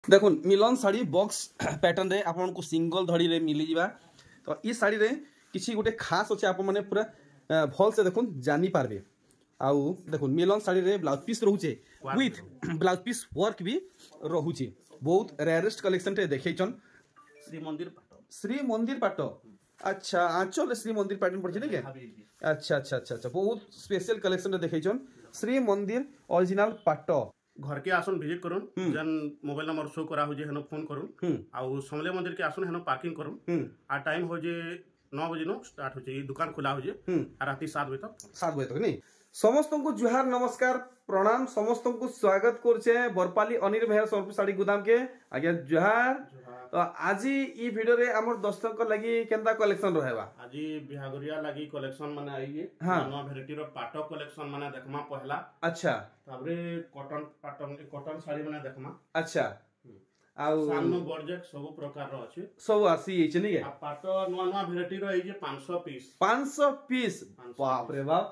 देखो मिलन sari box pattern रे आपन को सिंगल धड़ी रे मिली जिबा। तो ई साड़ी रे किसी गोटे खास अच्छे आप मैंने पूरा भल से देखो जानी पारबे। आउ देखो मिलन साड़ी रे ब्लाउज पीस रोचे विथ ब्लाउज पीस वर्क भी रोचे। बहुत रेयरेस्ट कलेक्शन टे देखैछन श्री मंदिर पाट। अच्छा आंचल श्री मंदिर पैटर्न पड़छे नहीं के। अच्छा अच्छा अच्छा अच्छा बहुत स्पेशल कलेक्शन देखैछन श्री मंदिर ओरिजिनल पाट। घर के आसन विजिट करूँ जन मोबाइल नंबर शो करा हो जे हेनो फोन करूँ आउ समले मंदिर के आसन हेनो पार्किंग करूँ आ टाइम हो जे 9 बजे नो स्टार्ट हो जे दुकान खुला हो जे राति 7 बजे तक नहीं। समस्त को जुहार नमस्कार प्रणाम समस्त को स्वागत करछे बरपाली अनिल मेहर सोनपुर साड़ी गुदाम के आज्ञा जुहार। तो आज ई वीडियो रे हमर दर्शक को लगी केंदा कलेक्शन रहेबा। आज बिहागरिया लगी कलेक्शन माने आइए नवा वैरायटी रो पाटो कलेक्शन माने देखमा पहला। अच्छा ताबरे कॉटन साड़ी माने देखमा। अच्छा आउ सामनो बॉर्जेट सब प्रकार रो अछि सब आसी एछ नहीं के। आ पाटो नवा वैरायटी रो आइ जे 500 पीस बाप रे बाप।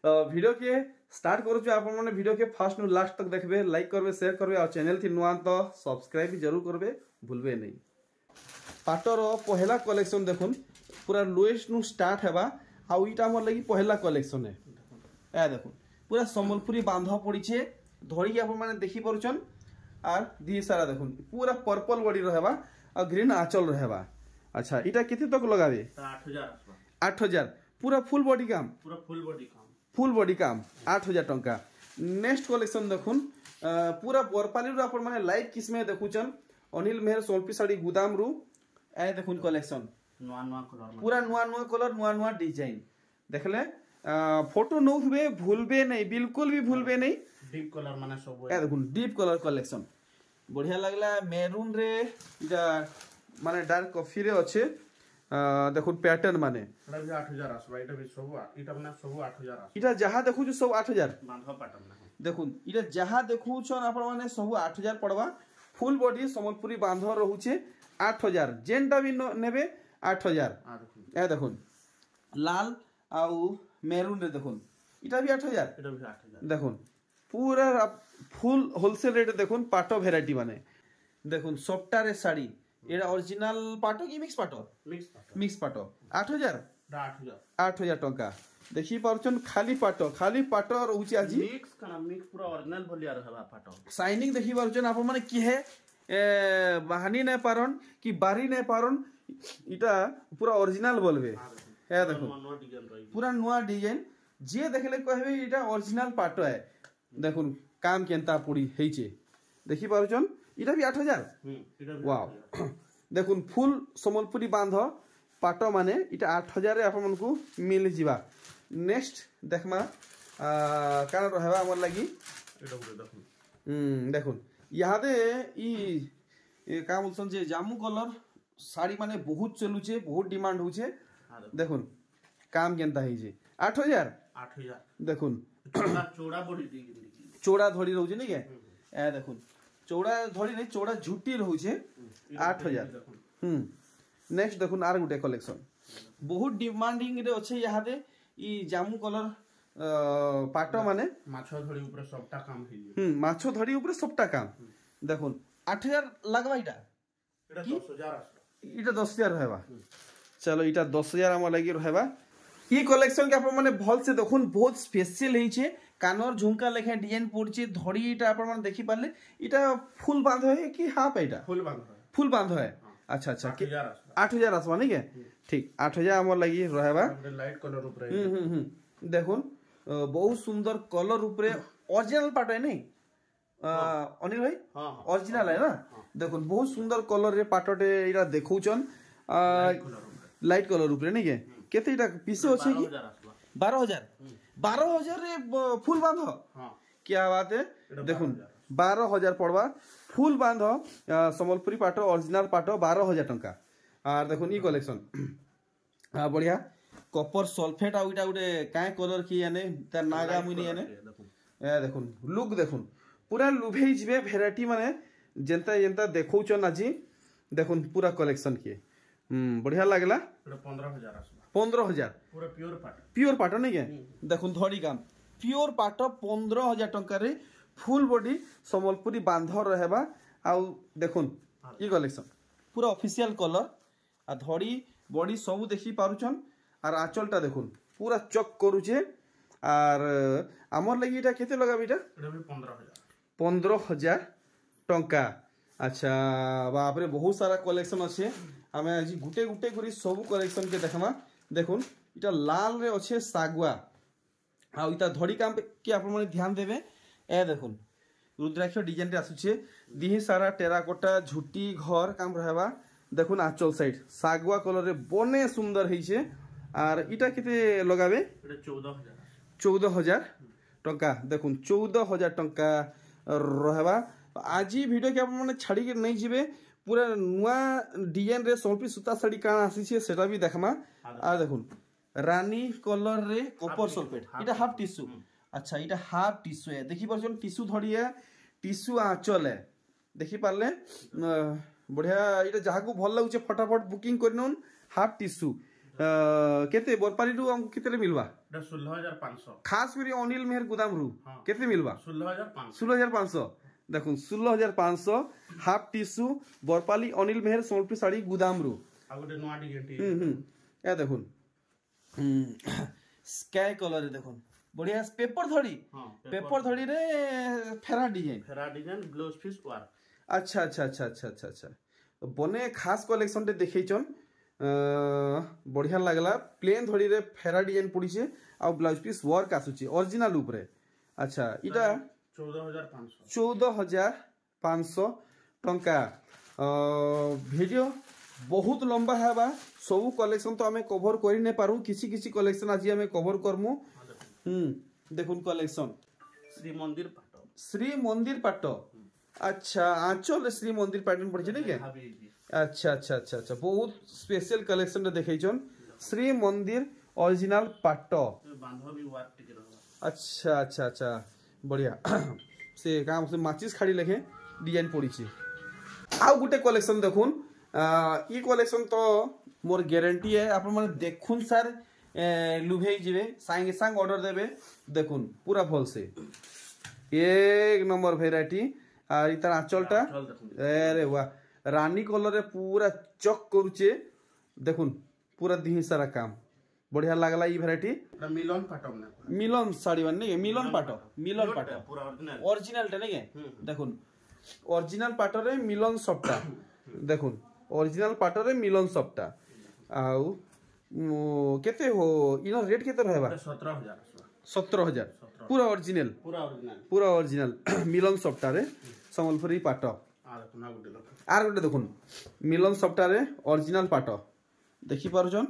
वीडियो के स्टार्ट करू छ आपन माने वीडियो के फर्स्ट नु लास्ट तक देखबे लाइक करबे शेयर करबे और चैनल थी नुआ तो सब्सक्राइब भी जरूर करबे भूलबे नहीं। पाटर पहला कलेक्शन देखुन पूरा लोएस्ट नु स्टार्ट हेबा आ इटा हमर लगी पहला कलेक्शन है। ए देखुन पूरा संबलपुरी बांधा पड़ी छे धड़ी के आपन माने देखि परुछन आर दी सारा देखुन पूरा पर्पल बॉडी रहेबा और ग्रीन आंचल रहेबा। अच्छा इटा केते तक लगाबे 8000 पूरा फुल बॉडी काम फुल बॉडी काम 8000 टंका। नेक्स्ट कलेक्शन देखुन पूरा बरपाली रो आपन माने लाइव किस्मे देखुचन अनिल मेहर सोनपुर साड़ी गुदाम रू। ए देखुन कलेक्शन पूरा नुआ कलर नुआ डिजाइन देखले फोटो नौबे भूलबे नहीं बिल्कुल भी भूलबे नहीं। डीप कलर माने सब ए देखुन डीप कलर कलेक्शन बढ़िया लागला मेरून रे इटा माने डार्क कॉफी रे अच्छे देखुन पैटर्न माने एटा भी 8000 आसबा एटा भी सब इटा माने सब 8000 आसबा इटा जहां देखु जो सब 8000 बांधा पैटर्न ना देखुन इटा जहां देखु छन आपण माने सब 8000 पड़वा। फुल बॉडी संबलपुरी बांधा रहूचे 8000 जेनटा भी नेबे 8000। ए देखुन लाल आउ मेरून रे देखुन इटा भी 8000 देखुन पूरा फुल होलसेल रेट देखुन पाटो वैरायटी माने देखुन सफ्टा रे साड़ी एरा ओरिजिनल पाटो की मिक्स पाटो 8000 टंका देखि पारछन खाली पाटो रहउची आज मिक्स पूरा ओरिजिनल भलिया रहबा पाटो शाइनिंग देखि पारछन आप माने की है बहानी नहीं पारन कि बारी नहीं पारन इटा पूरा ओरिजिनल बोलबे। ए देखो पूरा नुआ डिजाइन जे देखले कहबे इटा ओरिजिनल पाटो है। देखुन काम केनता पुड़ी हेचे देखि पारछन इटा भी 8000 वाओ। देखुन फुल संबलपुरी बांध पाटो माने इटा 8000 रे आपन को मिल जिबा। नेक्स्ट देखमा काना रहबा हमर लगी देखुन यादे ई का बोलसन जे जामू कलर साड़ी माने बहुत चलुचे बहुत डिमांड होचे। देखुन काम केनता हेजे 8000 देखुन चौड़ा धड़ी रहउचे नहीं के। ए देखुन चौड़ा धड़ी नहीं चौड़ा झुटी रहउचे 8000। नेक्स्ट देखुन आर गुटे कलेक्शन बहुत डिमांडिंग रे अच्छे यादे ई जामू कलर पाटो माने माछो धड़ी ऊपर सबटा काम हेजे माछो धड़ी ऊपर सबटा काम देखुन 8000 लगवा इटा 10000 रहबा। चलो इटा 10000 हम लगी रहबा। ई कलेक्शन के आप माने भल से देखुन बहुत स्पेशल हेचे कानर झुमका लेखे डिजाइन पड़छे धड़ी इटा आप माने देखि पाले इटा फुल बांध है कि हाफ इटा फुल बांध है। अच्छा 8000 आसबा नहीं के ठीक 8000 हम लगी रहबा। लाइट कलर ऊपर देखुन बहुत सुंदर कलर ऊपर ओरिजिनल पाटो है नहीं अनिल भाई ओरिजिनल है ना। देखुन बहुत सुंदर कलर रे पाटोटे इरा देखौचन लाइट कलर ऊपर नहीं के केते इटा पीसे होचे कि 12000 रे फुल बांध क्या बात है। देखुन 12000 पड़वा फुल बांध संबलपुरी पाटो ओरिजिनल पाटो 12000 टंका। और देखुन ई कलेक्शन बढ़िया कॉपर सल्फेट आ इटा गुटे काय कलर की याने त नागा मुनी याने। ए देखुन लुक देखुन पूरा लुभेई जिबे वैरायटी माने जेंता देखौचन आजी देखुन पूरा कलेक्शन के बढ़िया लागला 15000 पूरा प्योर पाटो नहीं के। देखुन धड़ी काम प्योर पाटो 15000 टंका रे फुल बॉडी संबलपुरी बांध रहबा आउ देखुन ई कलेक्शन पूरा ऑफिशियल कलर आ धड़ी बॉडी सब देखि पारुछन आर आंचलटा देखुन पूरा चक करूछे आर आमर लगी एटा केते लगाबी एटा भी 15,000 टंका। अच्छा बाप रे बहुत सारा कलेक्शन अच्छे आम आज गुटे गुटे करी सब कलेक्शन के देखमा देखुन इटा लाल रे अच्छे सागुआ आ इटा धड़ी काम के आप ध्यान देवे ए देखुन रुद्राक्ष डिजाइन रे आसुछे दिही सारा टेराकोटा झुटी घर काम रहबा देखुन आंचल साइड सागुआ कलर रे बने सुंदर होइछे आर इटा केते लगाबे 14,000 टंका देखुन 14,000 टंका रहबा आज वीडियो के आप छाड़ी के नहीं जीवे पूरा नुआ डिजाइन रे सोलपी सूता साड़ी काना आसी सेटा भी देखमा आ देखुन रानी कलर रे कॉपर सल्फेट इटा हाफ टिश्यू अच्छा इटा हाफ टिश्यू है देखि परछन टिश्यू धड़ी है टिश्यू आंचल है देखि पारले बढ़िया इटा जहा को भल लागुचे फटाफट बुकिंग करनोन हाफ टिश्यू केते बरपाली रु हम केते मिलवा 16,500 खास करी अनिल मेहर गोदाम रु केते मिलवा 16,500 देखुन 16,500 हाफ टिश्यू बरपाली अनिल मेहर सोलपी साड़ी गोदाम रु आ गोटे नवा डिजाइन ए देखुन स्काई कलर रे देखुन बढ़िया पेपर धड़ी रे फेरा डिजाइन ब्लाउज पीस वर्क अच्छा अच्छा अच्छा अच्छा अच्छा अच्छा तो बने खास कलेक्शन टे देखैछन बढ़िया लागला प्लेन धड़ी रे फेरा डिजाइन पड़ीछे आ ब्लाउज पीस वर्क आसुची ओरिजिनल ऊपरे अच्छा इटा 14,500 टंका वीडियो बहुत लंबा है सब कलेक्शन तो आमे कवर करि नै पारू किसी किसी कलेक्शन आज आमे कवर करमु देखुन कलेक्शन श्री मंदिर पाट अच्छा आंचल श्री मंदिर पैटर्न पड़े ठीक है अच्छा अच्छा अच्छा अच्छा बहुत स्पेशल कलेक्शन रे देखैछन श्री मंदिर ओरिजिनल पाट अच्छा अच्छा अच्छा बढ़िया से काम से माचिस खाड़ी लेखे डिजाइन पड़ी आ गुटे कलेक्शन देखुन ई कलेक्शन तो मोर गारंटी है आप देखुन सर लुभे जीवे सांगे सांग ऑर्डर देवे देखुन पूरा भल से एक नंबर वेराइटी और इतार आंचलटा अरे वाह रानी कलर रे पूरा चक करूचे देखुन पूरा दिही सारा काम बढ़िया लागला ई वेराइटी मिलन साड़ी बन मिलन पाटो पूरा ओरिजिनल टे नहीं देखुन ओरिजिनल पाटो रे मिलन सप्ता देखुन ओरिजिनल पाटो रे मिलन सप्ता आउ केते हो इनो रेट केते रहबा 17,000 पूरा ओरिजिनल मिलन सप्ता रे संबलपुरी पाटो आर गोटे देखुन मिलन सप्ता रे ओरिजिनल पाटो देखि पारुछन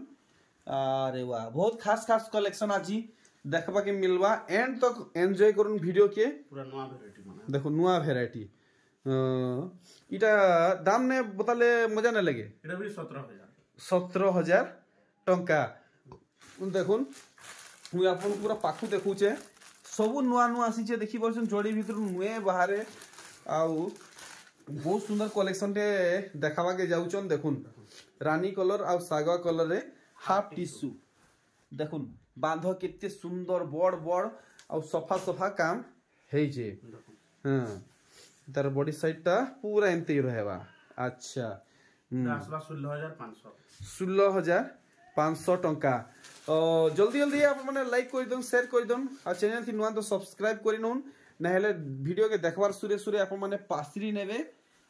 अरे वाह बहुत खास खास कलेक्शन आज देखबा के मिलवा एंड तक एंजॉय करूँ वीडियो के पूरा नया वेराइटी देखो नया वेराइटी इटा दाम ने बताले मजा न लगे एटा भी 17,000 टंका देखुन मु आपन पूरा पाखु देखुचे सब नुआ नुआ आसी देखि परछन जोड़ी भीतर नुए बाहरे आउ बहुत सुंदर कलेक्शन टे देखावा के जाउचन देखुन रानी कलर आ सागा कलर रे हाफ टिश्यू देखुन बांध केते सुंदर बड़ बड़ आ सफा सफा काम हेई जे हां तार बॉडी साइड टा पूरा एमते रहबा अच्छा 16,500 टंका जल्दी जल्दी आप माने लाइक कर दन शेयर कर दन आ चैनल थी नुआ तो सब्सक्राइब करि नउन ना हेले वीडियो के देखबार सुरे सुरे आप माने पासरी नेबे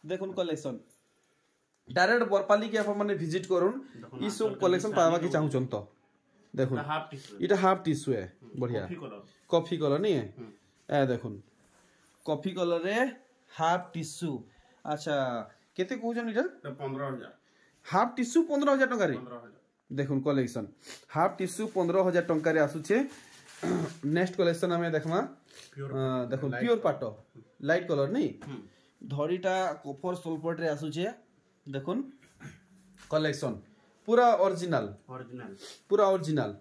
देखुन कलेक्शन डायरेक्ट बरपाली के आप माने विजिट करूँ ई सब कलेक्शन पावा के चाहू तो देखुन इटा हाफ टिश्यू है बढ़िया कॉफी कलर नहीं है ए देखुन कॉफी कलर रे हाफ टिश्यू अच्छा केते कहउछन इटा 15,000 हाफ टिश्यू 15,000 टंका रे देखुन कलेक्शन हाफ टिश्यू 15,000 टंका रे आसुचे नेक्स्ट कलेक्शन हमें देखमा देखुन प्योर पाटो लाइट कलर नहीं धड़ीटा कॉपर सल्फेट रे आसुचे देखुन कलेक्शन पूरा ओरिजिनल पूरा ओरिजिनल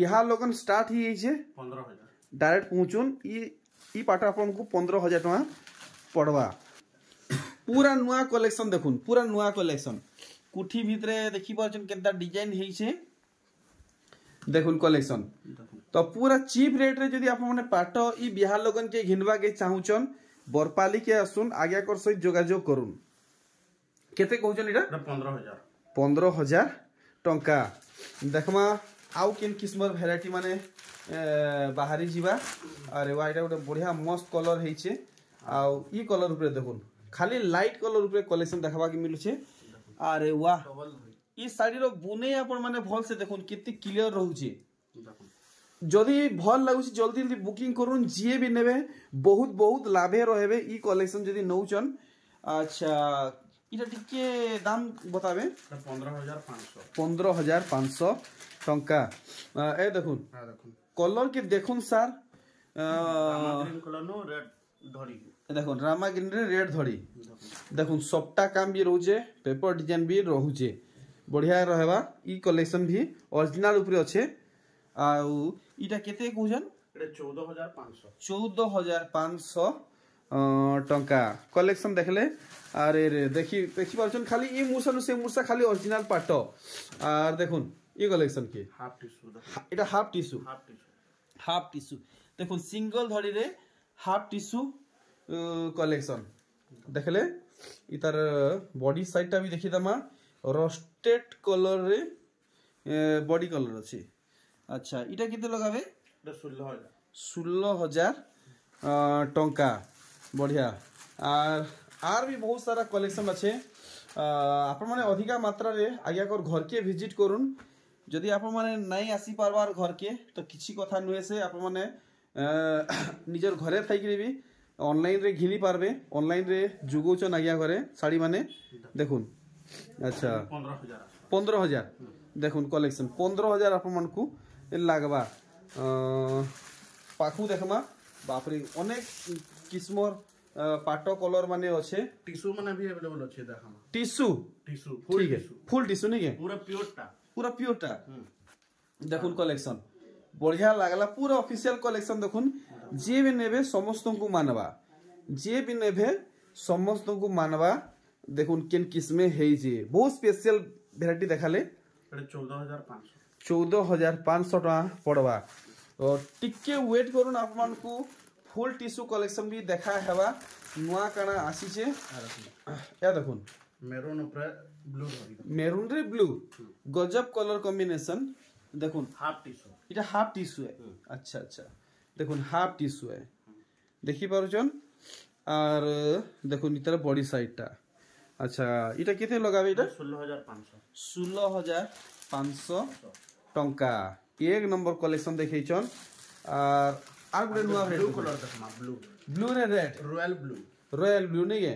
बिहार लोगन स्टार्ट ही छे 15,000 डायरेक्ट पहुंचुन ई पाटा अपन को 15,000 टका पड़वा पूरा नुआ कलेक्शन देखुन पूरा नुआ कलेक्शन कुठी भितरे देखि परछन केनता डिजाइन हेई छे देखुन कलेक्शन तो पूरा चीप रेट रे जदी आप माने पाटो ई बिहार लोगन के घिनवा के चाहुचन बरपाली के आसुन आज्ञा कर सहित जोगाजोग करुन केते कहउछन इटा 15,000 टंका देखमा आउ केन किस्मर भेराइटी माने बाहरी जीवा अरे वाह एटा गोटे बढ़िया मस्त कलर हेइछे आउ ई कलर ऊपर देखुन खाली लाइट कलर ऊपर कलेक्शन देखबा के मिलुछे अरे वाह ई साड़ी रो बुने आपण माने भल से देखुन कितनी क्लियर रहउछे जदि भल लागुछी जल्दी जल्दी बुकिंग करुन जे भी नेबे बहुत बहुत लाभे रहबे ई कलेक्शन जदि नउचन अच्छा इटा टिके दाम बताबे 15,500 टंका ए देखुन कलर के देखुन सर कलर नो रेड धड़ी देखुन रामा ग्रीन रे रेड धड़ी देखुन सबटा काम भी रहउछे पेपर डिजाइन भी रहउछे बढ़िया रहबा ई कलेक्शन भी ओरिजिनल ऊपर अच्छे आउ इटा केते कहउछन एटा 14,500 टंका कलेक्शन देखले अरे रे देखी पारछन खाली ई मुरसा नु से मुरसा खाली ओरिजिनल पाटो आर देखुन ई कलेक्शन के हाफ टिश्यू इटा हाफ टिश्यू देखुन सिंगल धड़ी रे हाफ टिश्यू कलेक्शन देखले इतार बॉडी साइड टा भी देखि दमा रोस्टेड कलर रे बॉडी कलर अछि अच्छा इटा केते लगाबे 16,000 टंका बढ़िया आर भी बहुत सारा कलेक्शन अच्छे आपण माने अधिका मात्रा रे आज्ञा कर घर के विजिट करुन जदि आपण माने नहीं आसी पारबार घर के तो किछि कथा नुहे से आपण माने निजर घरे थाइकरी भी ऑनलाइन रे घिनी पारबे ऑनलाइन रे जुगोचन आज्ञा करे साड़ी माने देखुन अच्छा 15,000 देखुन कलेक्शन 15,000 आपण मन को लागबा पाखु देखमा बाप रे अनेक किस्मर पाटो कलर माने अच्छे टिश्यू माने भी अवेलेबल अच्छे देखमा टिश्यू फुल टिश्यू नहीं के पूरा प्योरटा देखुन कलेक्शन बढ़िया लागला पूरा ऑफिशियल कलेक्शन देखुन जे भी नेबे समस्त को मानवा जे भी नेबे समस्त को मानवा देखुन केन किस्मे हेई जे बहुत स्पेशल वैरायटी देखाले 14,500 टका पड़वा और टिके वेट करूँ आपन को फुल टिश्यू कलेक्शन भी देखा हेबा नुआ काना आसी छे या देखुन मेरून रे ब्लू गजब कलर कॉम्बिनेशन देखुन हाफ टिश्यू इटा हाफ टिश्यू है अच्छा देखुन हाफ टिश्यू है देखि पारुचन और देखुन इतर बॉडी साइड टा अच्छा इटा केते लगाबे इटा 16,500 टंका एक नंबर कलेक्शन देखैछन और गुटे नुआ ब्लू कलर देखमा ब्लू रे रेड रॉयल ब्लू नहीं है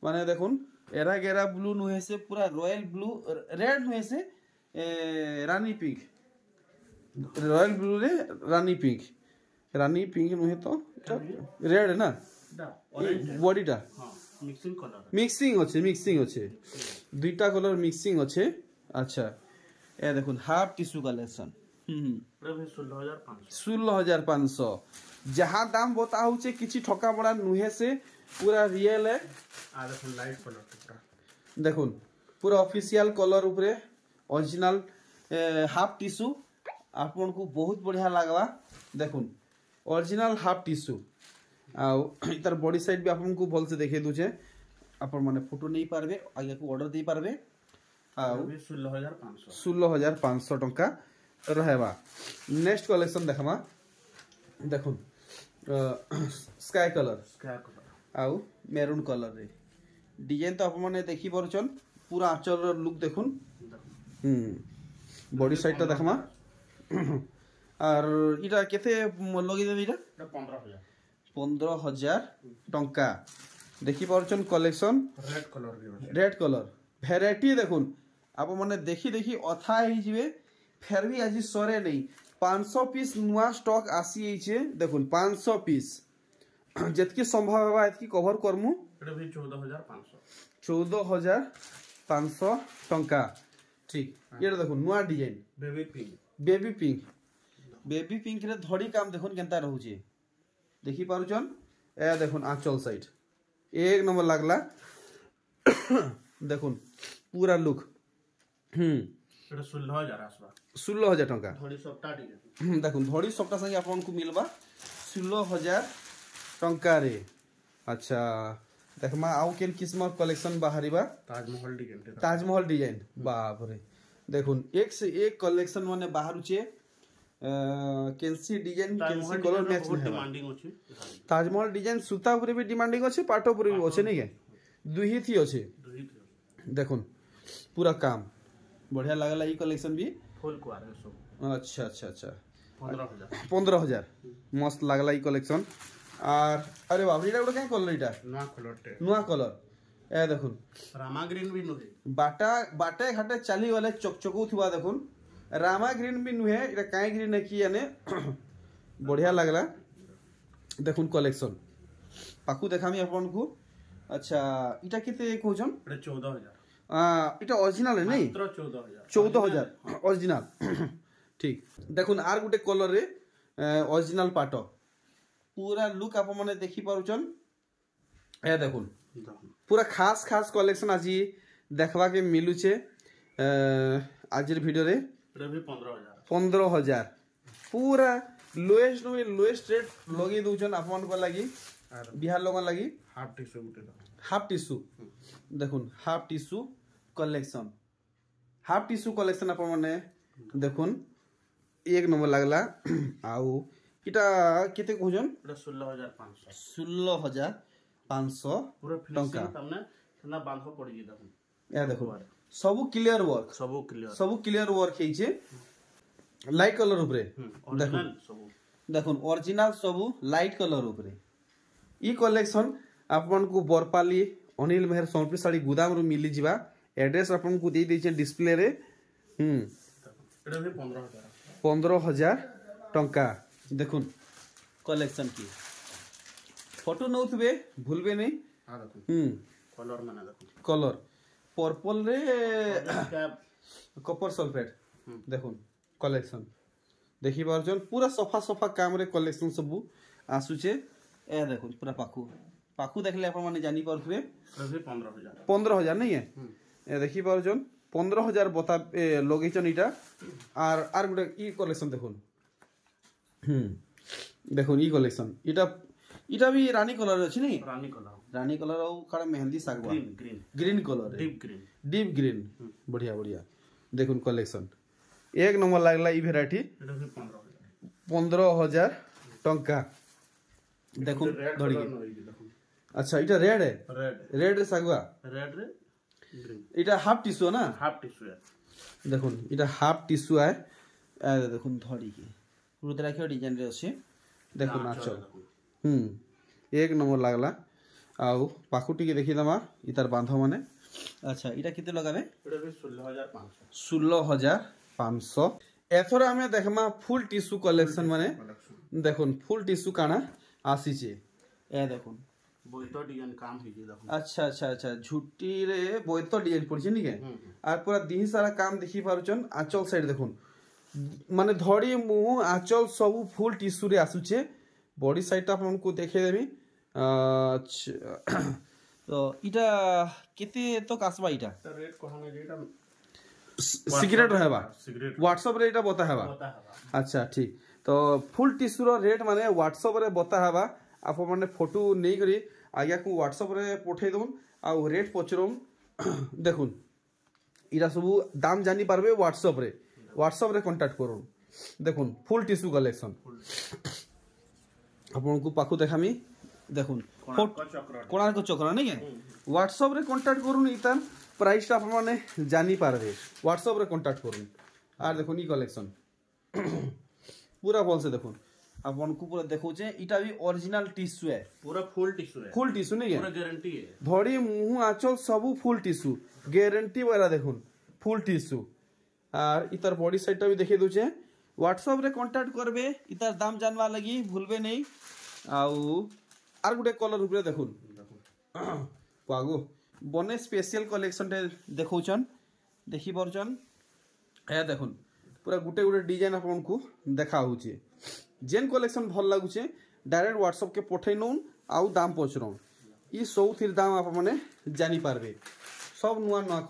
माने देखुन एरा गेरा ब्लू नुहे से पूरा रॉयल ब्लू रेड नुहे से रानी पिंक रॉयल ब्लू रे रानी पिंक नुहे तो रेड है ना बॉडीटा मिक्सिंग अच्छे दुईटा कलर मिक्सिंग अच्छे अच्छा ए देखुन हाफ टिश्यू कलेक्शन 16,500 जहाँ दाम बता होचे किछि ठका बड़ा नुहे से पूरा रियल है लाइट कलर देखुन पूरा ऑफिशियल कलर ऊपरे ओरिजिनल हाफ टिश्यू आपन को बहुत बढ़िया लागवा देखुन ओरिजिनल हाफ टिश्यू आ इतार बॉडी साइड भी आपन को भल से देखे दुचे आपन माने फोटो नहीं पारबे आगे को ऑर्डर दे पारबे आ 16,500 टंका रहेबा नेक्स्ट कलेक्शन देखमा देखुन स्काई कलर आउ मेरून कलर रे डिजाइन तो आपन माने देखि परछन पूरा आंचल लुक देखुन बॉडी साइड ता देखमा और इटा केते लगी देबे इटा 15,000 टंका देखि परछन कलेक्शन रेड कलर वैरायटी देखुन आप माने देखी अथा ही जिवे फिर भी आज सरे नहीं 500 पीस नुआ स्टॉक आसी छे देखुन 500 पीस जतकी संभव हेबा एतकी कवर करमु एटा भी 14,500 टंका ठीक ये देखुन नुआ डिजाइन बेबी पिंक रे धड़ी काम देखुन केनता रहू छे देखि पारुचन ए देखुन आंचल साइड एक नंबर लागला देखुन पूरा लुक 16,000 टंका देखुन धड़ी सप्ताह संगे आपन को मिलबा 16,000 टंका रे अच्छा देखमा आउ केन किस्म कलेक्शन बाहरिबा ताजमहल डिजाइन बाप रे देखुन एक से एक कलेक्शन माने बाहरुचे केनसी डिजाइन केनसी कलर मैच डिमांडिंग अछि ताजमहल डिजाइन सूता ऊपर भी डिमांडिंग अछि पाटो ऊपर भी अछि नै के दुही थी अछि देखुन पूरा काम बढ़िया लागला ई कलेक्शन भी फुल क्वारे सब अच्छा अच्छा अच्छा 15000 मस्त लागला ई कलेक्शन और अरे बाप रे एटा गोटे काय कलर एटा नुआ कलर ए देखुन रामा ग्रीन भी नुहे बाटे घाटे चली वाले चकचकू थुआ देखुन रामा ग्रीन भी नुहे एटा काय ग्रीन है कि याने बढ़िया लागला देखुन कलेक्शन पाकू देखामी अपन को अच्छा इटा किते कहउछन एटा 14000 इटा ओरिजिनल है नहीं मात्र 14000 ओरिजिनल ठीक देखुन आर गुटे कलर रे ओरिजिनल पाटो पूरा लुक आप माने देखि पारुचन ए देखुन पूरा खास खास कलेक्शन आज देखवा के मिलू छे आज वीडियो रे एटा भी 15000 पूरा लोएस्ट रेट लगे दोचन आपन को लागि बिहार लोगन लागि हाफ टिश्यू देखुन हाफ टिश्यू कलेक्शन आप माने देखुन एक नंबर लागला आउ इटा केते कहजन एटा 16500 टंका हमने तना बांधो पड़ी देखुन या देखो सब क्लियर वर्क है छे लाइट कलर ऊपर देखुन देखुन ओरिजिनल सब लाइट कलर ऊपर ई कलेक्शन आपन को बरपाली अनिल मेहर सोनपुर साड़ी गोदाम रो मिली जिबा एड्रेस आपन को दे दैछे डिस्प्ले रे एटा भी 15000 टंका देखुन कलेक्शन की फोटो नउथबे भूलबे नहीं कलर माने देखुन कलर पर्पल रे कॉपर सल्फेट देखुन कलेक्शन देखि पारछन पूरा सफा काम रे कलेक्शन सब आसुचे ए देखुन पूरा पाखु देखले अपन माने जानी पारथबे 15000 नहीं है ए देखि पारछन 15000 बता लोगेचन इटा आर गुटे ई कलेक्शन देखुन देखुन ई कलेक्शन इटा भी रानी कलर अछि नहीं रानी कलर और खड़ा मेहंदी सागवा ग्रीन कलर डीप ग्रीन बढ़िया देखुन कलेक्शन एक नंबर लागला ई वैरायटी 15000 टंका देखुन धड़ी अच्छा इटा रेड है रेड सागवा रेड रे ग्रीन इटा हाफ टिश्यू ना हाफ टिश्यू है देखुन इटा हाफ टिश्यू है ए देखुन धड़ी के रुद्राक्ष डिजाइन रे अछि देखुन आचल एक नंबर लागला आउ पाखुटी के देखि दमा इतार बांधो माने अच्छा इटा किते लगाबे एटा भी 16500 एथर हमें देखमा फुल टिश्यू कलेक्शन माने देखुन फुल टिश्यू काना आसी छे ए देखुन बोइतो डिजाइन काम हे जे देखुन अच्छा झुट्टी रे बोइतो डिजाइन पड़छे नी के आर पूरा दी सारा काम देखि पारुचन आंचल साइड देखुन माने धड़ी मुंह आंचल सब फुल टिश्यू रे आसुचे बॉडी साइड आपन को देखे देबी तो इटा केते तो कासबा इटा रेट कहने जेटा सिगरेट रहबा व्हाट्सएप रे इटा बता हेबा अच्छा ठीक तो फुल टिश्यू रो रेट माने व्हाट्सएप रे बता हेबा आप माने फोटो नै करी आज्ञा को व्हाट्सएप रे पठे दोन आ रेट पचरम देखुन इरा सब दाम जानी पारबे व्हाट्सएप रे कांटेक्ट करूँ देखुन फुल टिश्यू कलेक्शन आपन को पाखु देखामी देखुन कोणार्क चक्र नहीं है व्हाट्सएप रे कांटेक्ट करूँ इतान प्राइस आप माने जानी पारबे व्हाट्सएप रे कांटेक्ट करूँ आर देखुन ई कलेक्शन पूरा बोल से देखुन आपन को पूरा देखो जे इटा भी ओरिजिनल टिश्यू है पूरा फुल टिश्यू नहीं है पूरा गारंटी है धड़ी मुंह आंचल सब फुल टिश्यू गारंटी वाला देखुन फुल टिश्यू आर इतर बॉडी साइड भी देखे दोचे व्हाट्सएप रे कांटेक्ट करबे इतर दाम जानवा लगी भूलबे नहीं आउ आर गुटे कलर ऊपर देखुन पागो बने स्पेशल कलेक्शन टे देखौचन देखि परचन ए देखुन पूरा गुटे डिजाइन आपन को देखा होचे जेन कलेक्शन भल लागुचे डायरेक्ट व्हाट्सएप के पठै नउन आउ दाम पचरौ ई सौथिर दाम आप माने जानी पारबे सब नुआ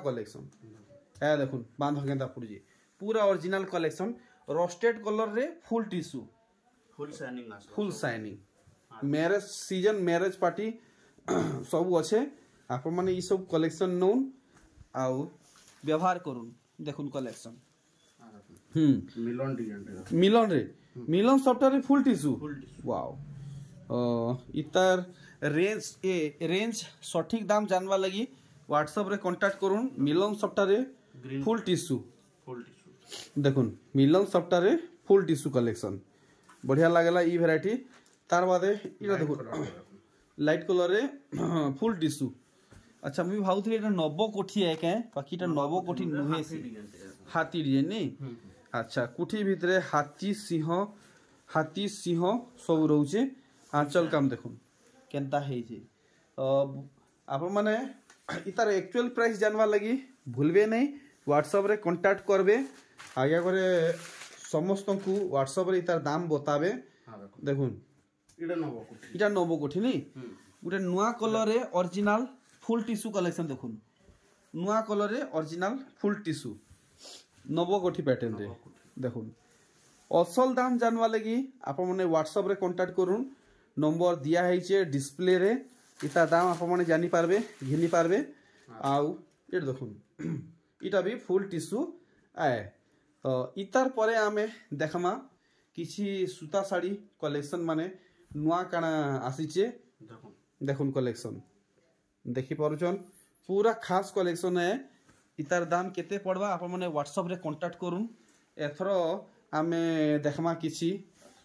कलेक्शन ए देखुन बांध गेंदा पुरजी पूरा ओरिजिनल कलेक्शन रोस्टेड कलर रे full tissue full shining marriage season marriage party सब अच्छे आपण माने ई सब कलेक्शन नौन आउ व्यवहार करूँ देखुन कलेक्शन मिलन रे मिलन सफ्टवेयर फुल टिश्यू वाओ इतार रेंज सठिक दाम जानवा लगी व्हाट्सएप रे कांटेक्ट करूँ मिलन सफ्टवेयर फुल टिश्यू देखुन मिलन सफ्टवेयर फुल टिश्यू कलेक्शन बढ़िया लागला ई वैरायटी तार बादे इला देखो लाइट कलर रे फुल टिश्यू अच्छा मुझे भावुଥିଲି এটা নব কোঠি একে বাকিটা নব কোঠি নুহে হাতি ডিজাইন নি अच्छा कुठी भितरे हाथी सिंह सब रोचे आंचल काम देखुन केनता है जे आपण माने इतार एक्चुअल प्राइस जानवा लगी भूलबे नहीं व्हाट्सएप रे कांटेक्ट करबे आगे करे समस्त को व्हाट्सएप रे इतार दाम बताबे देखुन इटा नबो कोठी नी गुटे नुआ कलर रे ओरिजिनल फुल टिश्यू कलेक्शन देखुन नुआ कलर रे ओरिजिनल फुल टिश्यू नबो कोठी पैटर्न रे देखुन असल दाम जानवा लगी आप मैंने व्हाट्सएप रे कांटेक्ट करूँ नंबर दिया है डिस्प्ले रे इता दाम आप मैंने जानी पारबे घिनी पारबे आउ ये देखुन इटा भी फुल टिश्यू आए इतार परे आमे देखमा किछि सूता साड़ी कलेक्शन माने नुआ काना आसीचे देखुन कलेक्शन देखि पारुचन पूरा खास कलेक्शन है इतार दाम केते पड़वा आप मैंने व्हाट्सएप रे कांटेक्ट करूँ एथरो आमे देखमा किछि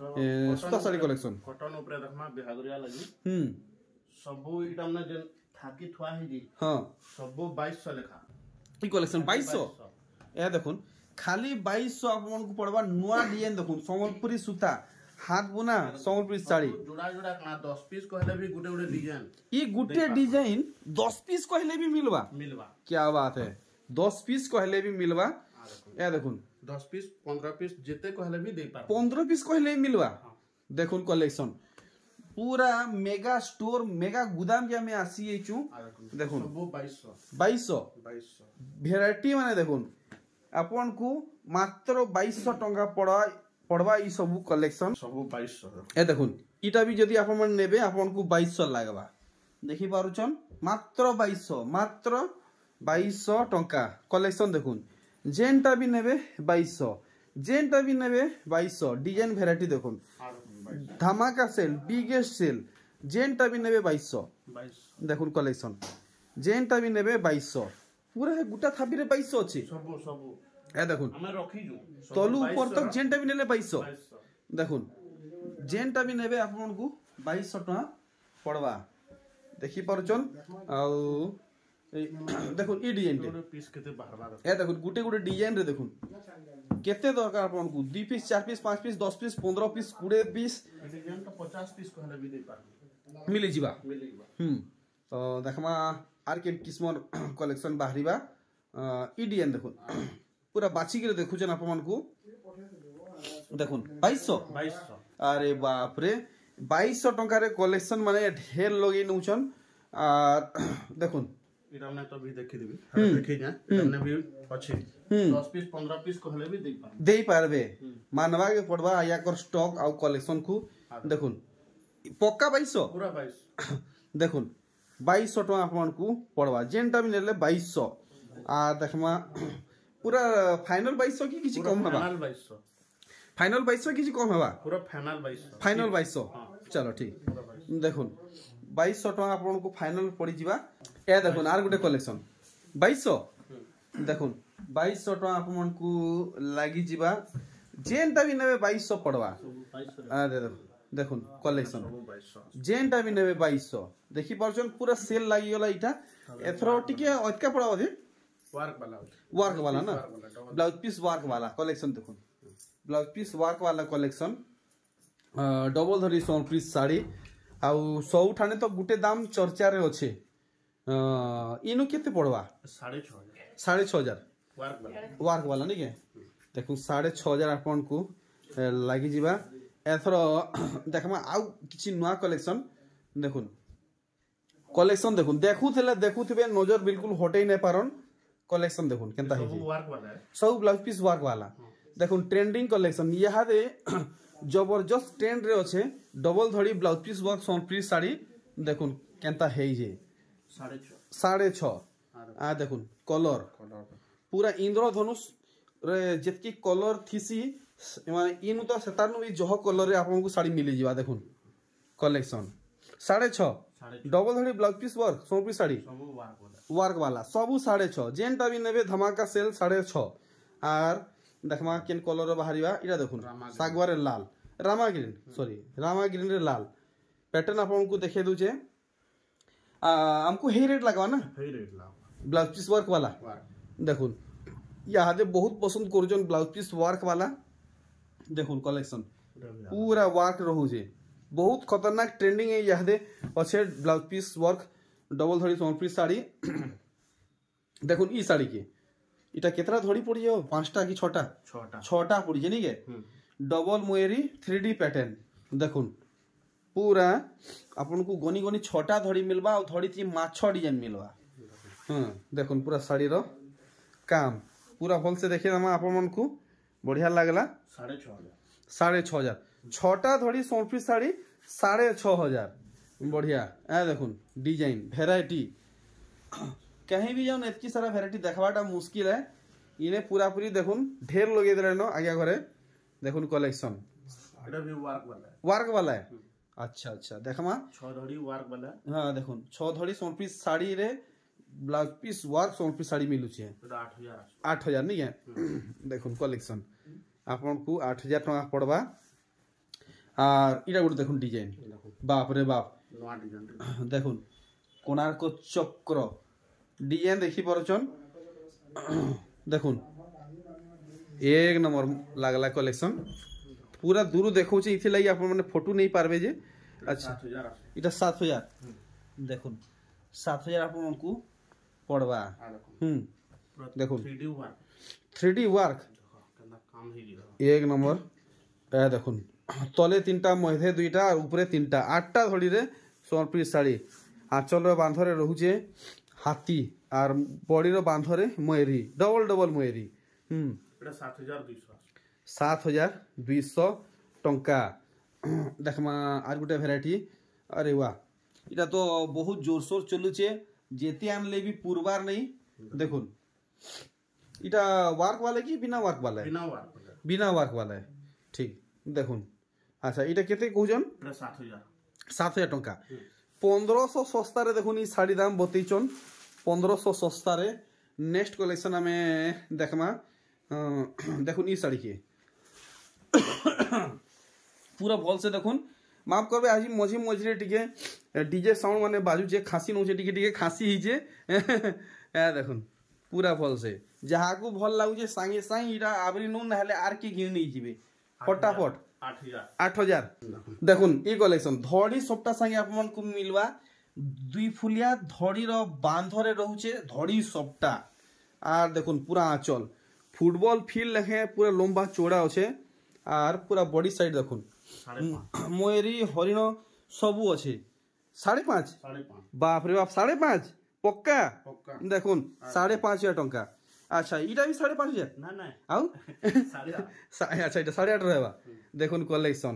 सूता साड़ी कलेक्शन कॉटन ऊपर देखमा बिहागरिया लगी सबो इटा हमने जे थाकी थुआ है जी हां सबो 2200 लेखा ई कलेक्शन 2200 ए देखुन खाली 2200 आपन को पड़वा नुआ डिजाइन देखुन संबलपुरी सूता हाथ बुना संबलपुरी साड़ी जुड़ा जुड़ा कना 10 पीस कहले भी गुटे गुटे डिजाइन ई गुटे डिजाइन 10 पीस कहले भी मिलवा क्या बात है 10 पीस कहले भी मिलवा ए देखुन 10 पीस 15 पीस जिते कहले भी दे पार 15 पीस कहले मिलवा देखुन कलेक्शन पूरा मेगा स्टोर मेगा गुदाम के में आसी छु देखुन सब 2200 वैरायटी माने देखुन आपन को मात्र 2200 टंका पड़वा ई सब कलेक्शन सब 2200 ए देखुन इटा भी जदी आपन मन नेबे आपन को 2200 लागबा देखि पारुचन मात्र 2200 टंका कलेक्शन देखुन जेनटा भी नेबे 2200 जेनटा भी नेबे 2200 डिजाइन वैरायटी देखुन धमाका सेल बिगेस्ट सेल जेनटा भी नेबे 2200 देखुन कलेक्शन जेनटा भी नेबे 2200 पूरा गुटा थापी रे 2200 अछि सब ए देखुन हम रखी जो तलु ऊपर तक जेनटा भी नेले 2200 देखुन जेनटा भी नेबे आपन को 2200 टका पड़वा देखि परचन आ देखुन ई डिजाइन पीस केते बाहर ए देखुन गुटे गुटे डिजाइन रे देखुन केते दरकार आपन को 2 piece 4 piece 5 piece 10 piece 15 piece 20 piece design तो 50 पीस कहले भी दे पार मिली जीवा तो देखमा आर के किस्मर कलेक्शन बाहरीबा ई डिजाइन देखुन पूरा बाची के देखु जन आपन को देखुन 2200 अरे बाप रे 2200 टंका रे कलेक्शन माने ढेर लोग नउछन आ देखुन इरा हमने तो भी देखि देबी देखि जा हमने भी अछि 10 पीस 15 पीस कहले भी दे पारबे मानवा के पड़वा या कर स्टॉक आ कलेक्शन को देखुन पक्का 2200 पूरा 22 देखुन 2200 टका आपन को पड़वा जेनटा भी नेले 2200 आ देखमा पूरा फाइनल 2200 की किछि कम हबा फाइनल 2200 किछि कम हबा पूरा फाइनल 2200 चलो ठीक देखुन 2200 टका आपन को फाइनल पड़ी जीवा ए देखुन आर गुटे कलेक्शन 2200 देखुन 2200 टका आपन को लागी जीवा जेनटा भी नेबे 2200 पड़वा अरे देखुन कलेक्शन जेनटा भी नेबे 2200 देखि परछन पूरा सेल लागी गला इटा एथरो टिके अटका पड़ा होदे वर्क वाला ना ब्लाउज पीस वर्क वाला कलेक्शन देखुन ब्लाउज पीस वर्क वाला कलेक्शन डबल धरी सोन पीस साड़ी आउ सब ठाने तो गुटे दाम चर्चा रे अच्छे इनु केते पड़वा 6500 वर्क वाला नहीं के देखो 6500 आपन को लागी जीवा एथरो देखमा आउ किछि नुआ कलेक्शन देखुन कलेक्शन देखुन देखुथिबे नजर बिल्कुल हटै नै पारन कलेक्शन देखुन केनता है सब ब्लाउज पीस वर्क वाला देखुन ट्रेंडिंग कलेक्शन यहाँ दे जबरदस्त ट्रेंड रे अच्छे डबल धड़ी ब्लाउज पीस वर्क सोनप्री साड़ी देखुन केंता है जे 6.5 आ देखुन कलर पूरा इंद्रधनुष रे जितकी कलर थीसी माने इनु तो सेतानु भी जह कलर रे आपन को साड़ी मिली जीवा देखुन कलेक्शन 6.5 डबल धड़ी ब्लाउज पीस वर्क सोनप्री साड़ी वर्क वाला सबू 6.5 जेनटा भी नेबे धमाका सेल 6.5 आर देखमा केन कलर बाहरिबा इटा देखुन सागवारे लाल रामा ग्रीन रे लाल पैटर्न आपन को देखे दूचे हमको हे रेट लगवा ना ब्लाउज पीस वर्क वाला देखुन यहाँ दे बहुत पसंद करुचन ब्लाउज पीस वर्क वाला देखुन कलेक्शन पूरा वर्क रहुचे बहुत खतरनाक ट्रेंडिंग है यहाँ दे अच्छे ब्लाउज पीस वर्क डबल धड़ी सोनप्री साड़ी देखुन ई साड़ी के इटा केतरा धड़ी पड़ी जाओ 5टा कि 6टा पड़ी जे नहीं के डबल मोयरी 3D पैटर्न देखुन पूरा अपन को गनी गनी 6टा धड़ी मिलवा और धड़ी थी माछ डिजाइन मिलवा देखुन पूरा साड़ी रो काम पूरा भल से देखे हम अपन मन को बढ़िया लगला 6,500 6टा धड़ी सोनप्री साड़ी 6,500 बढ़िया ए देखुन डिजाइन वेराइटी कहीं भी जाओ इतनी सारा वेराइटी देखवाटा मुश्किल है इन्हें पूरा पूरी देखुन ढेर लगे दे नो आगे घरे देखुन कलेक्शन वर्क वाला है अच्छा देखमा 6 धड़ी वर्क वाला हां देखुन 6 धड़ी सोनप्री साड़ी रे ब्लाउज पीस वर्क सोनप्री साड़ी मिलु छे 8,000 नहीं है देखुन कलेक्शन आपन को 8,000 टका पड़बा और इटा गुड देखुन डिजाइन बाप रे बाप नवा डिजाइन देखुन कोणार्क चक्र डिजाइन देखी परचन देखुन एक नंबर लागला कलेक्शन पूरा दूर देखो छे इथे लागि आपन माने फोटो नहीं पारबे जे अच्छा इटा 7,000 देखुन 7,000 आपन को पड़वा देखुन 3D वर्क एक नंबर ए देखुन तले 3टा मधे 2टा और ऊपरे 3टा 8टा धड़ी रे सोनप्री साड़ी आंचल रे बांधरे रहुचे हाथी और बॉडी रो बांधरे मयरी डबल मयरी 7,200 टंका देखमा आर गुटे वेराइटी अरे वाह इटा तो बहुत जोरसोर चलुचे जेते आनले भी पुरबार नहीं देखुन इटा वर्क वाला की बिना वर्क वाला है बिना वर्क वाला है ठीक देखुन अच्छा इटा केते कहजन 7,000 टंका 1500 सस्ता रे देखुन ई साड़ी दाम बतैचन 1500 सस्ता रे नेक्स्ट कलेक्शन हमें देखमा देखुन ई साड़ी के पूरा भल से देखुन माफ करबे आज मझी रे टिके डीजे साउंड माने बाजू जे खासी नउचे टिके खासी ही जे ए देखुन पूरा भल से जहा को भल लागु जे सांगे सांग इटा आबरी नु नहले आर के गिन नहीं जिबे फटाफट 8,000 देखुन ई कलेक्शन धड़ी सबटा संगे आपन को मिलवा 2 फुलिया धड़ी रो बांधरे रहउचे धड़ी सबटा आर देखुन पूरा आंचल फुटबॉल फील्ड लखे पूरा लंबा चौड़ा अच्छे आर पूरा बॉडी साइड देखुन मयरी हरिण सबू अच्छे 5.5 बाप रे बाप 5.5 पक्का देखुन 5,500 टंका अच्छा इटा भी 5,500 ना ना आउ अच्छा इटा 8.5 रहबा देखुन कलेक्शन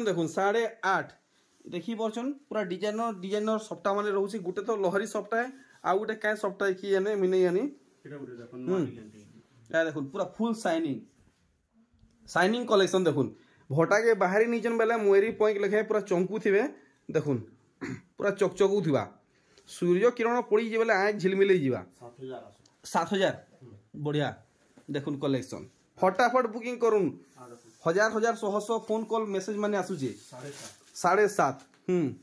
देखुन 8.5 देखी परछन पूरा डिजाइनर सप्ता माने रहउची गुटे तो लहरी सप्ता है आ गुटे काय सप्ता है की जाने मिने यानी इटा गुटे देखुन या देखुन पूरा फुल शाइनिंग कलेक्शन देखुन भटा के बाहरी नीचन बेला मोयरी पॉइंट लखे पूरा चंकू थिबे देखुन पूरा चकचकू थिबा सूर्य किरण पड़ी जे बेला आंख झिलमिले जीवा 7,000 बढ़िया देखुन कलेक्शन फटाफट बुकिंग करूँ 1,000 फोन कॉल मेसेज माने आसुचे 7.5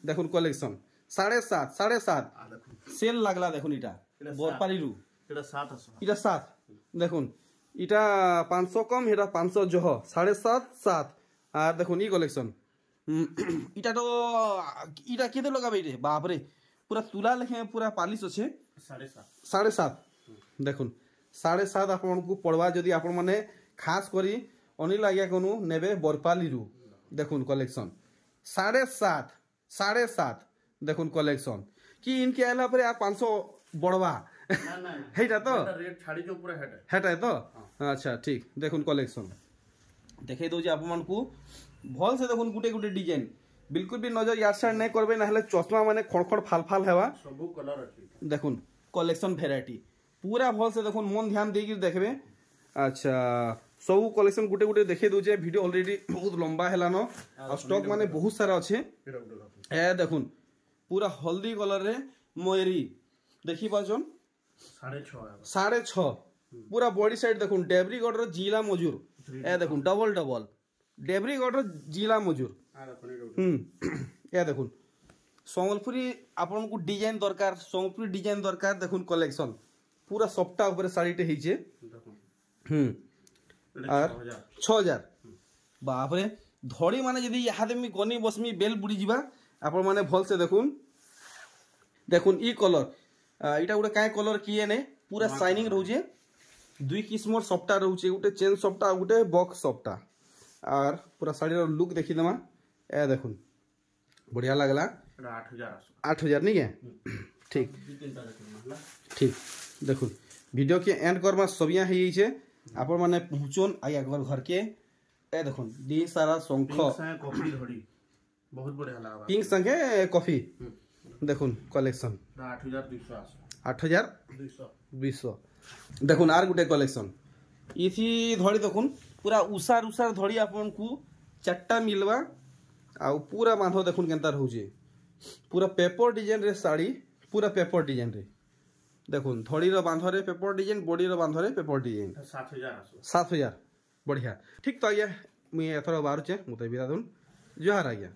देखुन कलेक्शन 7.5 सेल लागला देखुन इटा बोरपाली रु इटा 7 देखुन इटा 500 कम इटा 500 जह 7.5 आर देखुन ई कलेक्शन इटा तो इटा केते लगाबे रे बाप रे पूरा तुला लेखे पूरा पालिश अच्छे 7.5 देखुन 7.5 आपन को पड़वा जदि आपन माने खास करी अनिल आज्ञा कोनु नेबे बोरपाली रु देखुन कलेक्शन 7.5 देखुन कलेक्शन कि इनके आला पर 500 बड़वा हेटा तो रेट छाड़ी जो पूरा हेटा है तो अच्छा ठीक देखुन कलेक्शन देखे दौचे आपको भल से देखुन गुटे गुटे डिजाइन बिल्कुल भी नजर यार साइड नहीं करबे ना चश्मा माने खड़ खड़ फाल फाल हेवा सब कलर अछि देखुन कलेक्शन वेराइटी पूरा भल से देखुन मन ध्यान देकी देखबे। अच्छा सब कलेक्शन गुटे गुटे देखे दौचे वीडियो ऑलरेडी बहुत लंबा हेलान और स्टॉक माने बहुत सारा अच्छे ए देखुन पूरा हल्दी कलर रे मयूरी देखी पाचन 6.5 पूरा बॉडी साइड देखुन डेब्रीगढ़ रो जिला मजूर ए देखुन डबल डबल डेब्रीगढ़ रो जिला मजूर ए देखुन संबलपुरी आपन को डिजाइन दरकार संबलपुरी डिजाइन दरकार देखुन कलेक्शन पूरा सप्ताह ऊपर साड़ीटे हिचे और 6000 बाप रे धड़ी माने जदी यहाँ मी गनी बसमी बेल बुड़ी जीवा आपण माने भल से देखुन देखुन ई कलर इटा गोटे काय कलर किए ने पूरा शाइनिंग रहउजे दुई किस्मर सप्ताह रहउचे गोटे चेन सप्ताह गोटे बॉक्स सप्ताह और पूरा साड़ी रो लुक देखि दमा ए देखुन बढ़िया लागला 8000 नहीं है ठीक ठीक देखुन वीडियो के एंड करबा सबिया है छे आपण माने पहुंचोन आया घर के ए देखुन दी सारा शंख कॉफी धड़ी बहुत बढ़िया लागला पिंक संगे कॉफी देखुन कलेक्शन 8200 देखुन आर गुटे कलेक्शन इथि धड़ी देखुन पूरा उसार उसार धड़ी आपन को चारटा मिलवा आ पूरा बांधो देखुन केनता रहउजे पूरा पेपर डिजाइन रे साड़ी पूरा पेपर डिजाइन रे देखुन धड़ी रो बांधो रे पेपर डिजाइन बॉडी रो बांधो रे पेपर डिजाइन 7000 बढ़िया ठीक तो आज्ञा मुई एथर बाहर छे मुते बिदा दुन जोहार आज्ञा।